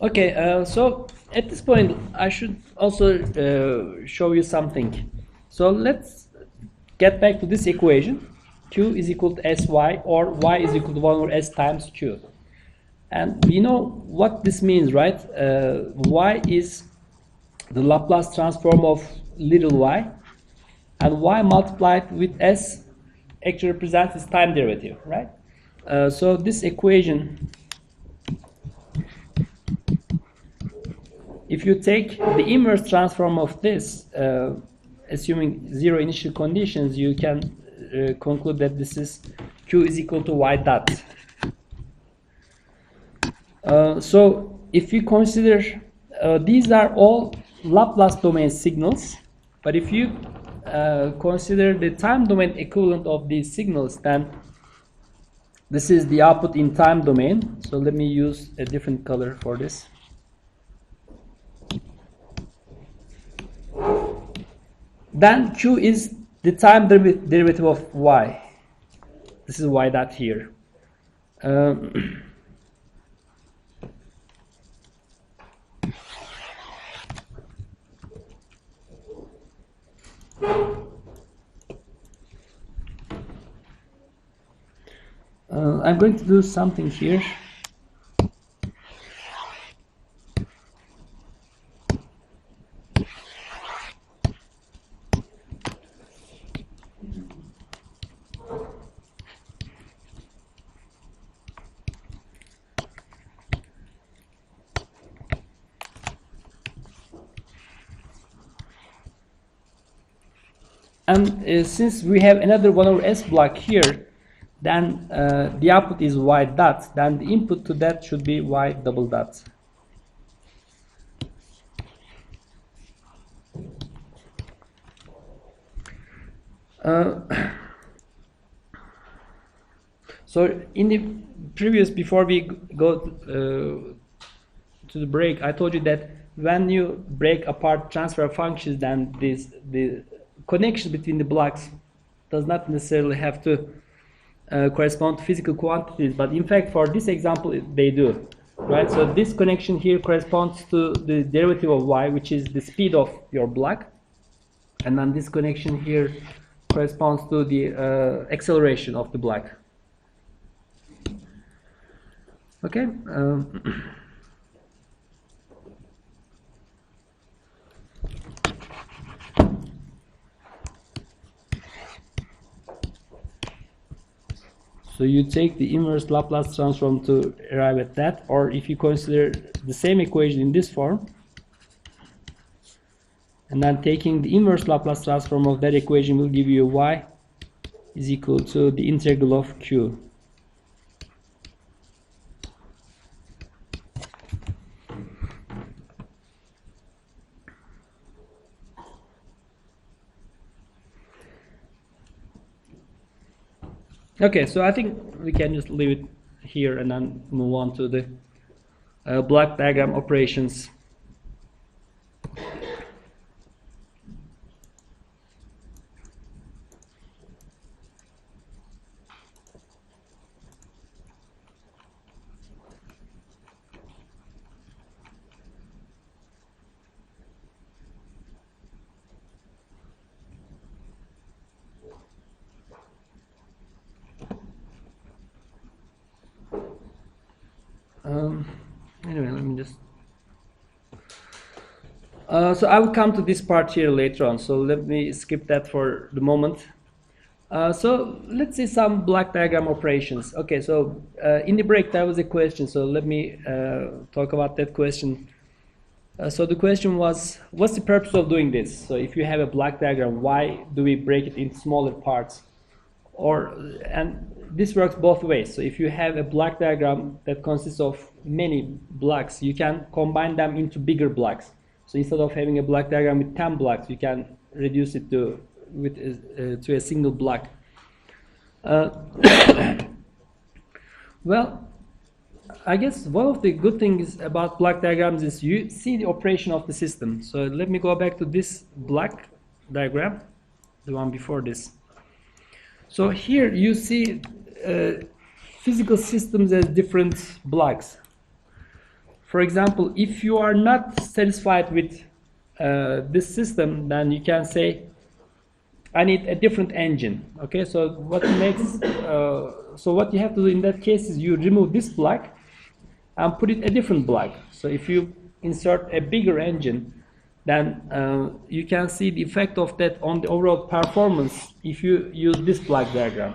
Okay, so at this point, I should also show you something. So let's get back to this equation. Q is equal to Sy, or Y is equal to 1 over S times Q. And we know what this means, right? Y is the Laplace transform of little y, and y multiplied with S actually represents its time derivative, right? So this equation, if you take the inverse transform of this, assuming zero initial conditions, you can conclude that this is Q is equal to Y dot. So if you consider these are all Laplace domain signals, but if you consider the time domain equivalent of these signals, then this is the output in time domain. So let me use a different color for this. Then Q is the time derivative of Y. This is Y dot here. I'm going to do something here. And since we have another 1 over S block here, then the output is Y dot, then the input to that should be Y double dot. So in the previous, before we go to the break, I told you that when you break apart transfer functions, then the connection between the blocks does not necessarily have to correspond to physical quantities, but in fact for this example they do, right? So this connection here corresponds to the derivative of y, which is the speed of your block, and then this connection here corresponds to the acceleration of the block. Okay. So you take the inverse Laplace transform to arrive at that, or if you consider the same equation in this form, and then taking the inverse Laplace transform of that equation will give you y is equal to the integral of q. Okay, so I think we can just leave it here and then move on to the block diagram operations. Anyway, let me just so I will come to this part here later on, so let me skip that for the moment. So let's see some block diagram operations. Okay, so in the break there was a question, so let me talk about that question. So the question was, what's the purpose of doing this? So if you have a block diagram, why do we break it into smaller parts? And this works both ways. So if you have a block diagram that consists of many blocks, you can combine them into bigger blocks. So instead of having a block diagram with 10 blocks, you can reduce it to a single block. Well, I guess one of the good things about block diagrams is you see the operation of the system. So let me go back to this block diagram, the one before this. So here you see physical systems as different blocks. for example, if you are not satisfied with this system, then you can say, I need a different engine. Okay, so what you have to do in that case is you remove this block and put it a different block. So if you insert a bigger engine, then you can see the effect of that on the overall performance if you use this block diagram.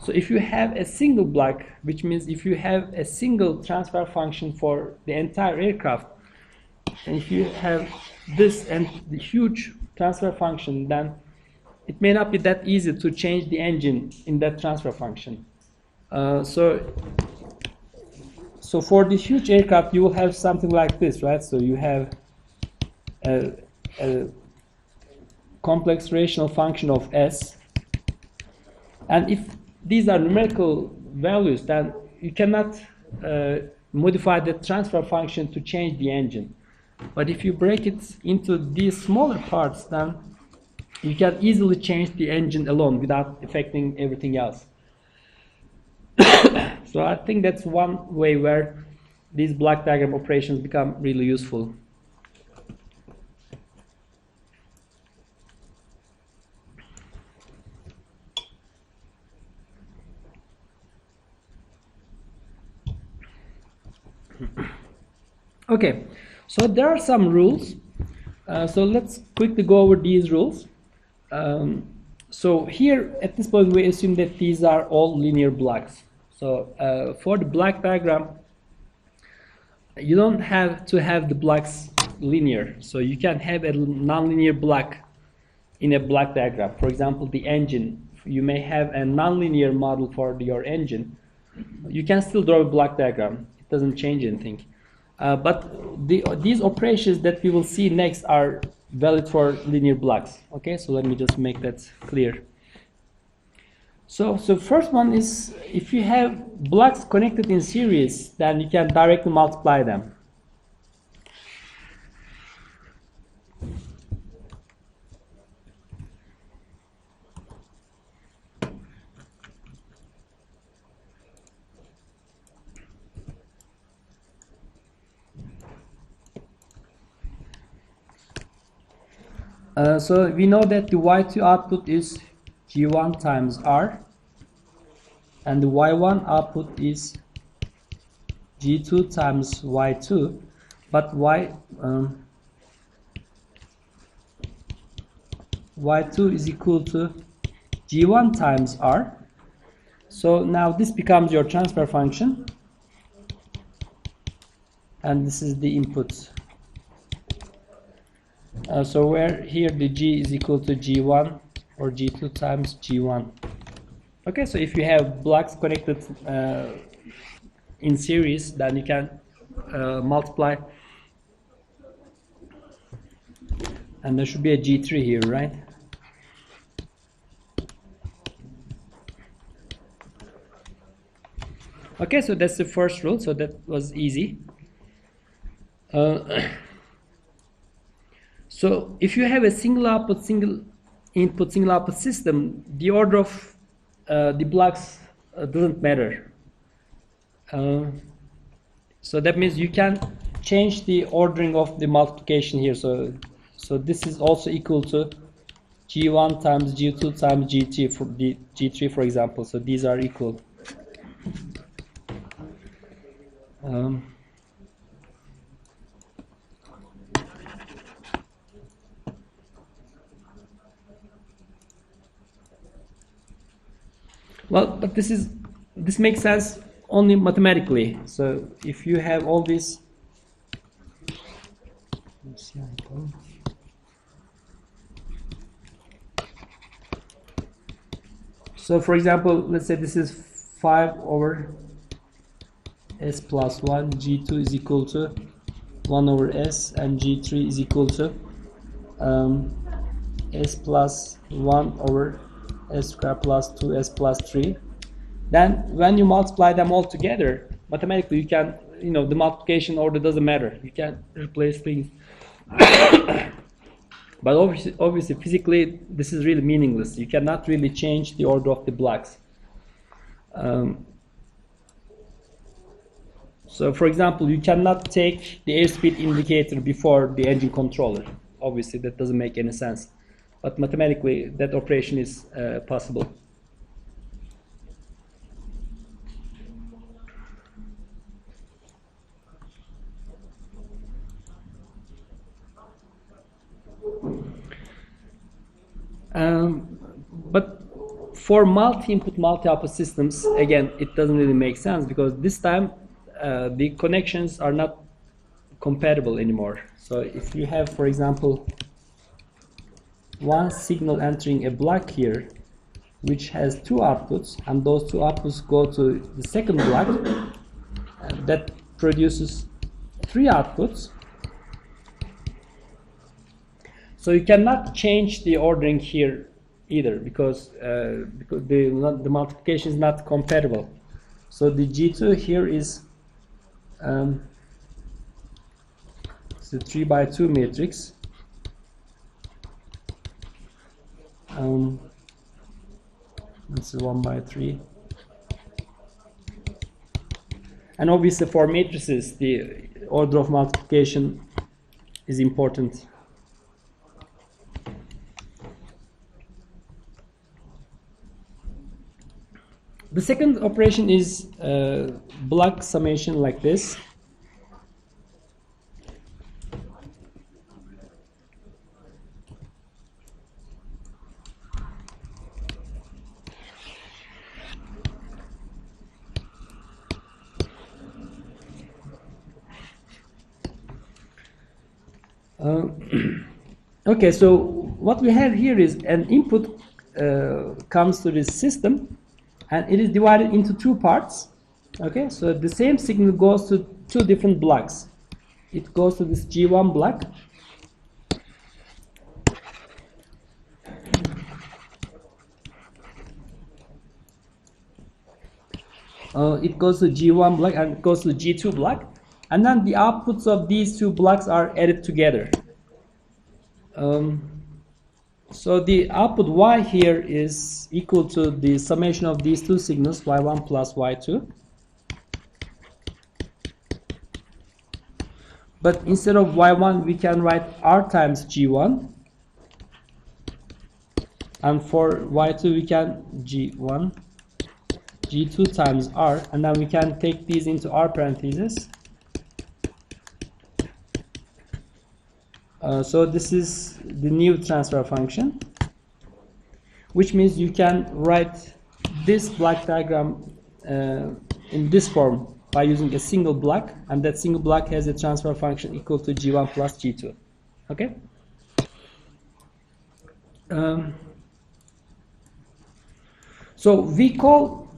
So if you have a single block, which means if you have a single transfer function for the entire aircraft, and if you have this and the huge transfer function, then it may not be that easy to change the engine in that transfer function. So for the huge aircraft, you will have something like this, right? So you have a complex rational function of S, and if these are numerical values, then you cannot modify the transfer function to change the engine. But if you break it into these smaller parts, then you can easily change the engine alone without affecting everything else. So I think that's one way where these block diagram operations become really useful. Okay, so there are some rules. So let's quickly go over these rules. So here at this point we assume that these are all linear blocks. So for the block diagram, you don't have to have the blocks linear. So you can have a nonlinear block in a block diagram. For example, the engine. You may have a nonlinear model for your engine. You can still draw a block diagram. It doesn't change anything. But these operations that we will see next are valid for linear blocks. Okay, so let me just make that clear. So first one is, if you have blocks connected in series, then you can directly multiply them. So we know that the Y2 output is G1 times R, and the Y1 output is G2 times Y2, but Y2 is equal to G1 times R. So now this becomes your transfer function, and this is the input. So where here the G is equal to G1 or G2 times G1. Okay, so if you have blocks connected in series, then you can multiply, and there should be a G3 here, right? Okay, so that's the first rule, so that was easy. So if you have a single output, single input, single output system, the order of the blocks doesn't matter. So that means you can change the ordering of the multiplication here. So this is also equal to G1 times G2 times G3 for the G3, for example. So these are equal. Well, but this makes sense only mathematically. So if you have all these, so for example, let's say this is 5 over S plus 1, G2 is equal to 1 over S, and G3 is equal to S plus 1 over S squared plus 2S plus 3. Then when you multiply them all together, mathematically you can, the multiplication order doesn't matter. You can replace things. But obviously physically this is really meaningless. You cannot really change the order of the blocks. So for example, you cannot take the airspeed indicator before the engine controller. Obviously, that doesn't make any sense. But mathematically, that operation is possible. But for multi-input, multi-output systems, again, it doesn't really make sense because this time the connections are not compatible anymore. So if you have, for example, one signal entering a block here, which has two outputs, and those two outputs go to the second block, that produces three outputs. So you cannot change the ordering here either because the multiplication is not compatible. So the G2 here is it's a 3 by 2 matrix. It's 1 by 3. And obviously for matrices, the order of multiplication is important. The second operation is block summation like this. Okay, so what we have here is an input comes to this system, and it is divided into two parts. Okay, so the same signal goes to two different blocks. It goes to this G1 block. It goes to G1 block and it goes to G2 block. And then the outputs of these two blocks are added together. So the output Y here is equal to the summation of these two signals, Y1 plus Y2. But instead of Y1, we can write R times G1. And for Y2, we can G1, G2 times R. And then we can take these into R parentheses. So this is the new transfer function, which means you can write this block diagram in this form by using a single block, and that single block has a transfer function equal to G1 plus G2. Okay? So we call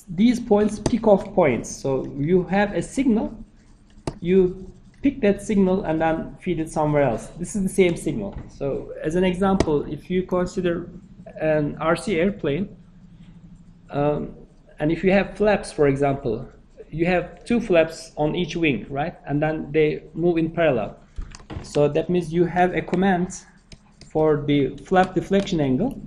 these points pick-off points. So you have a signal, you pick that signal and then feed it somewhere else. This is the same signal. So as an example, if you consider an RC airplane, and if you have flaps, for example, you have two flaps on each wing, right? And then they move in parallel. So that means you have a command for the flap deflection angle,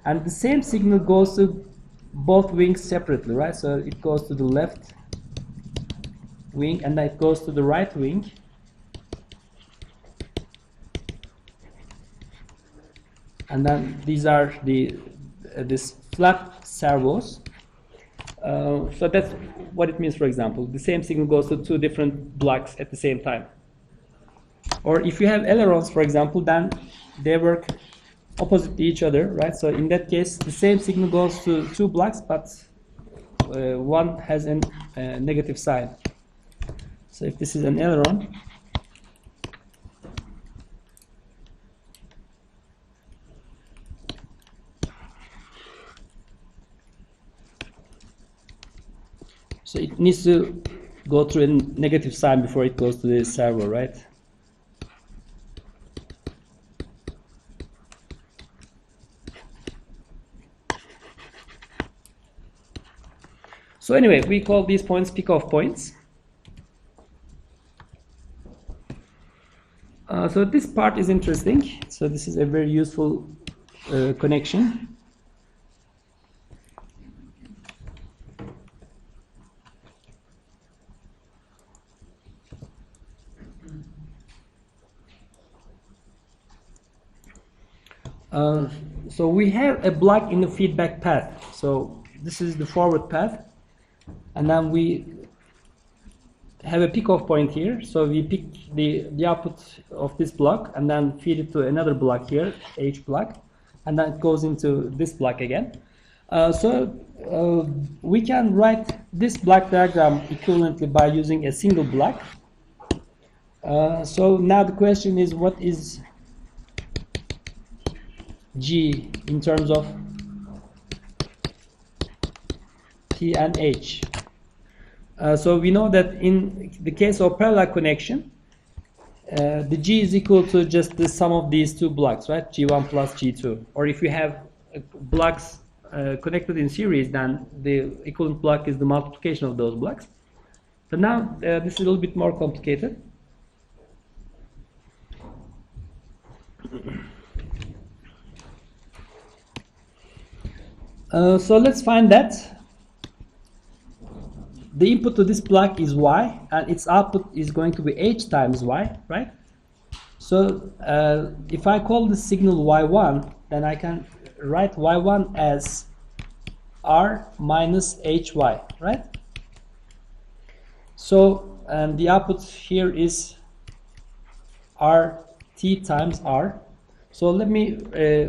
and the same signal goes to both wings separately, right? So it goes to the left wing and then it goes to the right wing. And then these are this flap servos. So that's what it means, for example. The same signal goes to two different blocks at the same time. Or if you have ailerons, for example, then they work opposite to each other, right? So in that case, the same signal goes to two blocks, but one has a negative sign. So if this is an aileron, so it needs to go through a negative sign before it goes to the servo, right? So anyway, we call these points pick-off points. So this part is interesting. So this is a very useful connection. So we have a block in the feedback path. So this is the forward path, and then we have a pick-off point here. So we pick the output of this block and then feed it to another block here, H block, and then it goes into this block again. We can write this block diagram equivalently by using a single block. So now the question is, what is G in terms of T and H? So we know that in the case of parallel connection, the G is equal to just the sum of these two blocks, right? G1 plus G2. Or if you have blocks connected in series, then the equivalent block is the multiplication of those blocks. But now this is a little bit more complicated. So let's find that the input to this block is Y and its output is going to be H times Y, right? So if I call the signal Y1, then I can write Y1 as R minus HY, right? So the output here is RT times R. So let me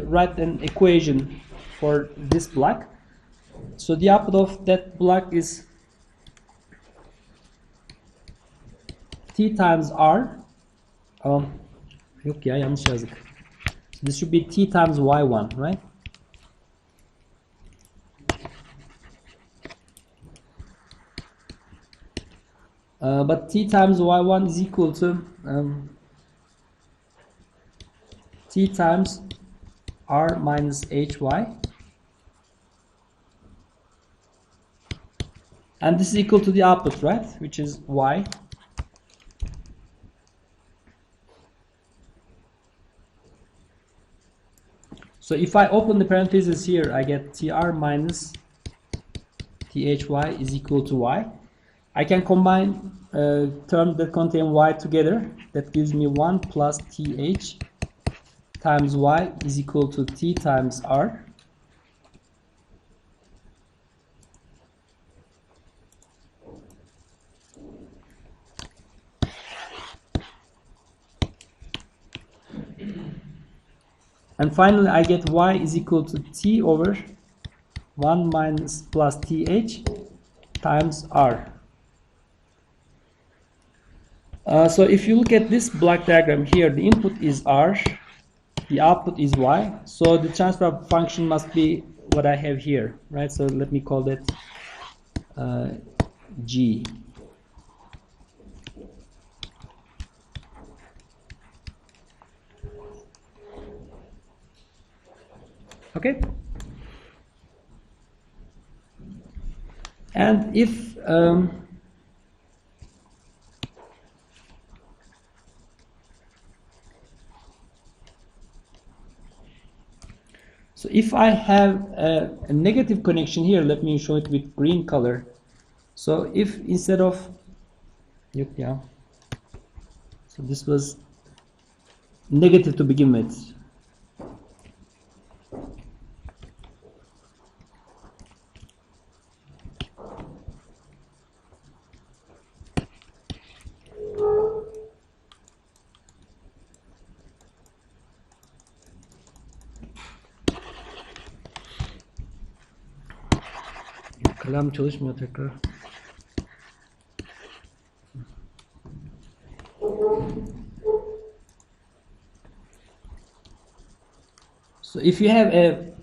write an equation for this block. So the output of that block is T times R. Yok ya, yanlış yazdık. So this should be T times Y1, right? But T times Y1 is equal to T times R minus HY. And this is equal to the output, right? Which is Y. So if I open the parentheses here, I get TR minus THY is equal to Y. I can combine terms that contain Y together. That gives me 1 plus TH times Y is equal to T times R. And finally, I get Y is equal to T over 1 minus plus TH times R. So if you look at this block diagram here, the input is R, the output is Y. So the transfer function must be what I have here, right? So let me call that G. Okay. And if so if I have a negative connection here, let me show it with green color. So if instead of yeah, so this was negative to begin with. Kalem çalışmıyor tekrar. So if you have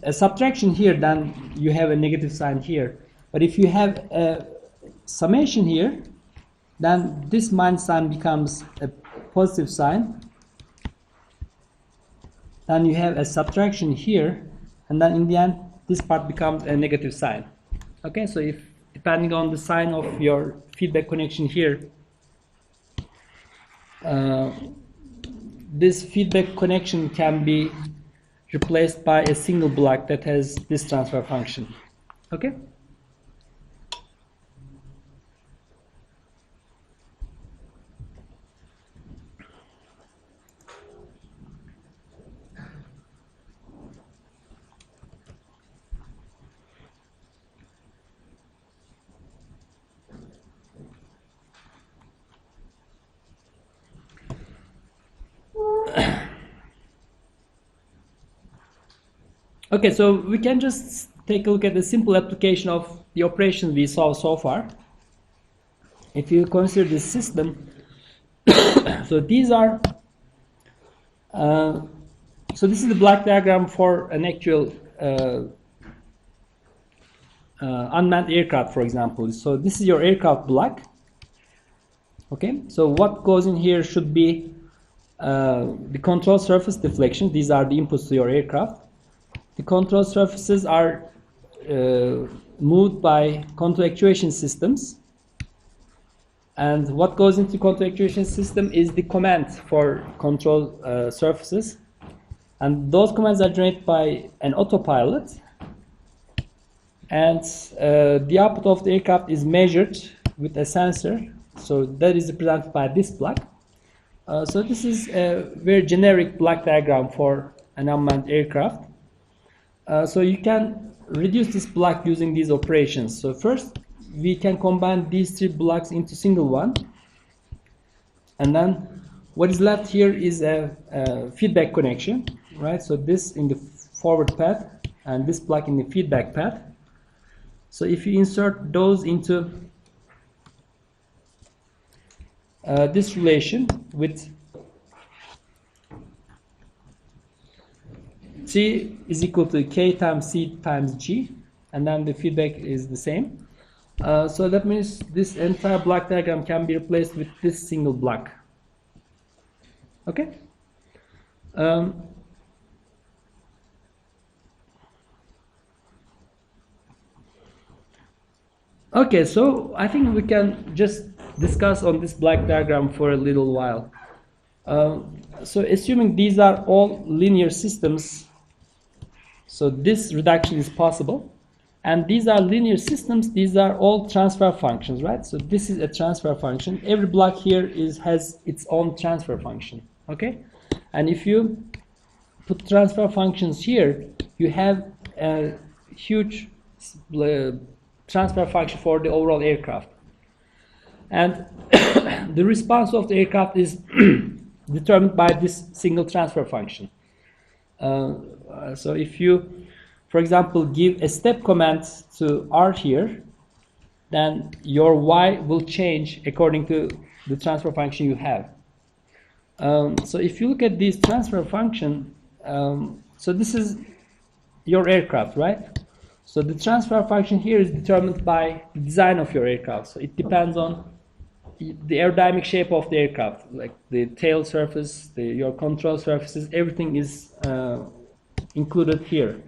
a subtraction here, then you have a negative sign here. But if you have a summation here, then this minus sign becomes a positive sign. Then you have a subtraction here, and then in the end, this part becomes a negative sign. Okay, so if depending on the sign of your feedback connection here, this feedback connection can be replaced by a single block that has this transfer function. Okay? Okay, so we can just take a look at the simple application of the operations we saw so far. If you consider this system, so these are, so this is the block diagram for an actual unmanned aircraft, for example. So this is your aircraft block. Okay, so what goes in here should be the control surface deflection. These are the inputs to your aircraft. The control surfaces are moved by control actuation systems. And what goes into control actuation system is the command for control surfaces. And those commands are generated by an autopilot. And the output of the aircraft is measured with a sensor. So that is represented by this block. So this is a very generic block diagram for an unmanned aircraft. So you can reduce this block using these operations. So first, we can combine these three blocks into single one. And then what is left here is a feedback connection, right? So this in the forward path and this block in the feedback path. So if you insert those into this relation with T is equal to K times C times G, and then the feedback is the same. So that means this entire block diagram can be replaced with this single block. Okay? Okay, so I think we can just discuss on this block diagram for a little while. So assuming these are all linear systems, so this reduction is possible. And these are linear systems, these are all transfer functions, right? So this is a transfer function. Every block here has its own transfer function, okay? And if you put transfer functions here, you have a huge transfer function for the overall aircraft. And the response of the aircraft is determined by this single transfer function. So if you, for example, give a step command to R here, then your Y will change according to the transfer function you have. So if you look at this transfer function, so this is your aircraft, right? So the transfer function here is determined by the design of your aircraft. So it depends on the aerodynamic shape of the aircraft, like the tail surface, your control surfaces, everything is included here.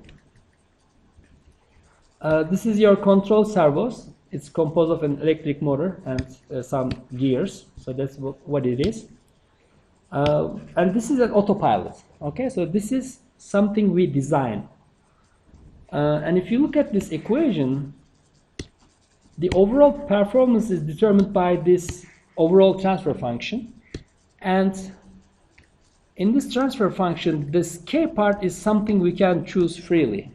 This is your control servos. It's composed of an electric motor and some gears. So that's what it is. And this is an autopilot. Okay, so this is something we design. And if you look at this equation, the overall performance is determined by this overall transfer function. And in this transfer function, this K part is something we can choose freely.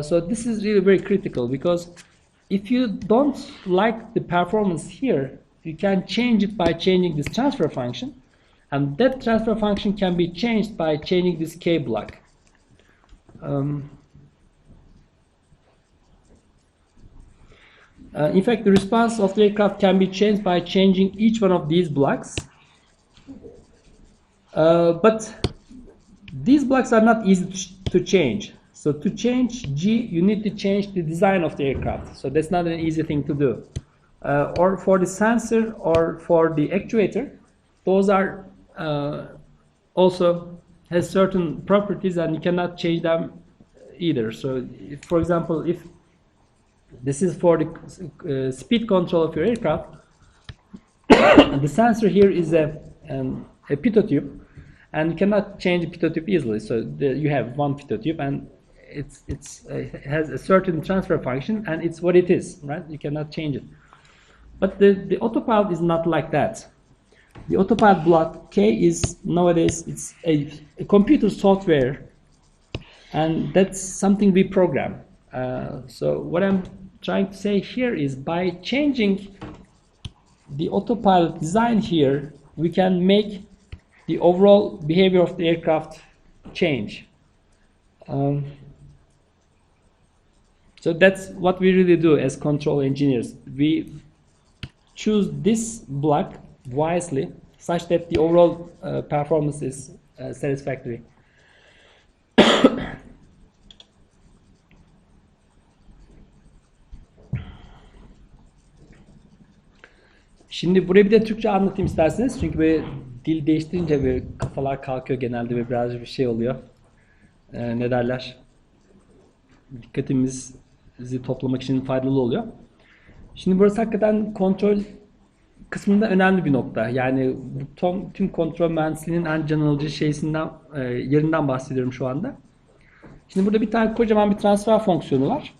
So this is really very critical, because if you don't like the performance here, you can change it by changing this transfer function. And that transfer function can be changed by changing this K block. In fact, the response of the aircraft can be changed by changing each one of these blocks. But these blocks are not easy to change. So to change G, you need to change the design of the aircraft. So that's not an easy thing to do. Or for the sensor or for the actuator, those are also has certain properties and you cannot change them either. So if, for example, if this is for the speed control of your aircraft, the sensor here is a pitot tube, and you cannot change the pitot tube easily. So you have one pitot tube, and it has a certain transfer function, and it's what it is, right? You cannot change it. But the autopilot is not like that. The autopilot block K is nowadays it's a computer software, and that's something we program. So what I'm trying to say here is, by changing the autopilot design here, we can make the overall behavior of the aircraft change. So that's what we really do as control engineers. We choose this block wisely such that the overall performance is satisfactory. Şimdi buraya bir de Türkçe anlatayım isterseniz. Çünkü böyle dil değiştirince böyle kafalar kalkıyor genelde ve birazcık bir şey oluyor. Ne derler? Dikkatimizi toplamak için faydalı oluyor. Şimdi burası hakikaten kontrol kısmında önemli bir nokta. Yani bu tüm kontrol mühendisliğinin en can alıcı yerinden bahsediyorum şu anda. Şimdi burada bir tane kocaman bir transfer fonksiyonu var.